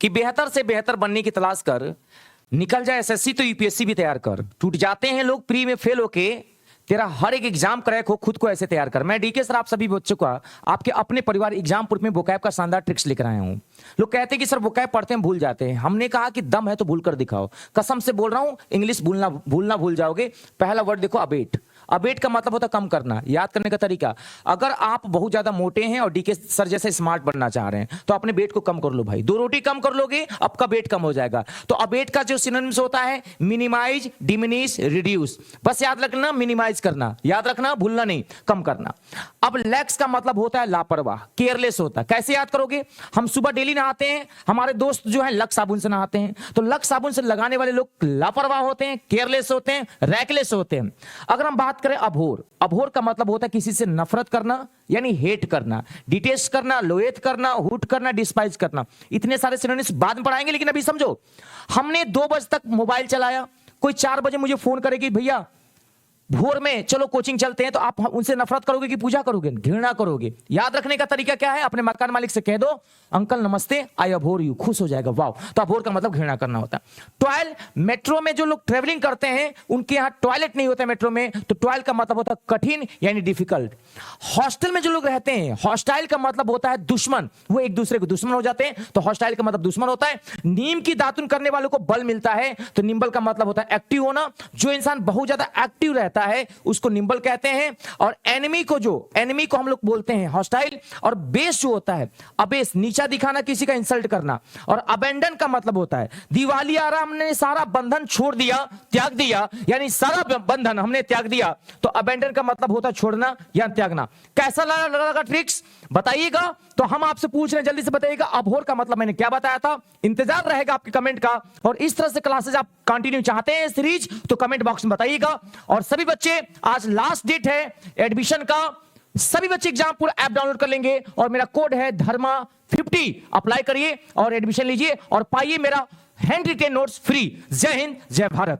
कि बेहतर से बेहतर बनने की तलाश कर, निकल जाए एसएससी तो यूपीएससी भी तैयार कर। टूट जाते हैं लोग प्री में फेल होके, तेरा हर एक एग्जाम क्रैक हो, खुद को ऐसे तैयार कर। मैं डीके सर आप सभी बच्चों का आपके अपने परिवार एग्जाम प्रूफ में वोकैब का शानदार ट्रिक्स लेकर आया हूं। लोग कहते हैं कि सर वोकैब पढ़ते हैं भूल जाते हैं, हमने कहा कि दम है तो भूल कर दिखाओ। कसम से बोल रहा हूं, इंग्लिश भूलना भूल जाओगे। पहला वर्ड देखो, अबेट। अबेट का मतलब होता है कम करना। याद करने का तरीका, अगर आप बहुत ज्यादा मोटे हैं और डीके सर जैसे स्मार्ट बनना चाह रहे हैं तो अपने वेट को कम कर लो भाई। 2 रोटी कम कर लोगे, आपका वेट कम हो जाएगा। तो अबेट का जो सिनोनिम्स होता है मिनिमाइज, डिमिनिश, रिड्यूस। बस याद रखना, मिनिमाइज करना, याद रखना, भूलना नहीं, कम करना। अब लैक्स का मतलब होता है लापरवाह, केयरलेस होता है। कैसे याद करोगे? हम सुबह डेली नहाते हैं, हमारे दोस्त जो है लक्स साबुन से नहाते हैं, तो लक्स साबुन से लगाने वाले लोग लापरवाह होते हैं, केयरलेस होते हैं, रैकलेस होते हैं। अगर हम बात करें अभोर, अभोर का मतलब होता है किसी से नफरत करना, यानी हेट करना, डिटेस्ट करना, लोएथ करना, हुट करना, डिस्पाइज करना। इतने सारे सिनोनिम्स बाद में पढ़ाएंगे, लेकिन अभी समझो, हमने 2 बजे तक मोबाइल चलाया, कोई 4 बजे मुझे फोन करेगी, भैया भोर में चलो कोचिंग चलते हैं, तो आप उनसे नफरत करोगे कि पूजा करोगे? घृणा करोगे। याद रखने का तरीका क्या है? अपने मकान मालिक से कह दो, अंकल नमस्ते, आई अभोर यू, खुश हो जाएगा। वाह। तो अभोर का मतलब घृणा करना होता है। टॉयल, मेट्रो में जो लोग ट्रेवलिंग करते हैं उनके यहां टॉयलेट नहीं होता मेट्रो में, तो टॉयल का मतलब होता है कठिन यानी डिफिकल्ट। हॉस्टल में जो लोग रहते हैं, हॉस्टाइल का मतलब होता है दुश्मन, वो एक दूसरे को दुश्मन हो जाते हैं, तो हॉस्टाइल का मतलब दुश्मन होता है। नीम की दातुन करने वालों को बल मिलता है, तो निम्बल का मतलब होता है एक्टिव होना। जो इंसान बहुत ज्यादा एक्टिव रहता है उसको निम्बल कहते हैं। और एनिमी को हम लोग बोलते हैं हॉस्टाइल। और बेस जो होता है, अबेस, नीचा दिखाना, किसी का इंसल्ट करना। और अबेंडन का मतलब होता है दिवाली आ रहा, हमने सारा बंधन छोड़ दिया, त्याग दिया, यानी सारा बंधन हमने त्याग दिया। तो अबेंडन का मतलब होता है छोड़ना या त्यागना। कैसा लगा ट्रिक्स बताइएगा। तो हम आपसे पूछ रहे हैं, जल्दी से बताइएगा अभोर का मतलब मैंने क्या बताया था। इंतजार रहेगा आपके कमेंट का। और इस तरह से क्लासेस आप कंटिन्यू चाहते हैं सीरीज, तो कमेंट बॉक्स में बताइएगा। और सभी बच्चे, आज लास्ट डेट है एडमिशन का, सभी बच्चे एग्जाम पूरा ऐप डाउनलोड कर लेंगे और मेरा कोड है धर्मा50। अप्लाई करिए और एडमिशन लीजिए और पाइए मेरा हैंड रिटेन नोट्स फ्री। जय हिंद, जय भारत।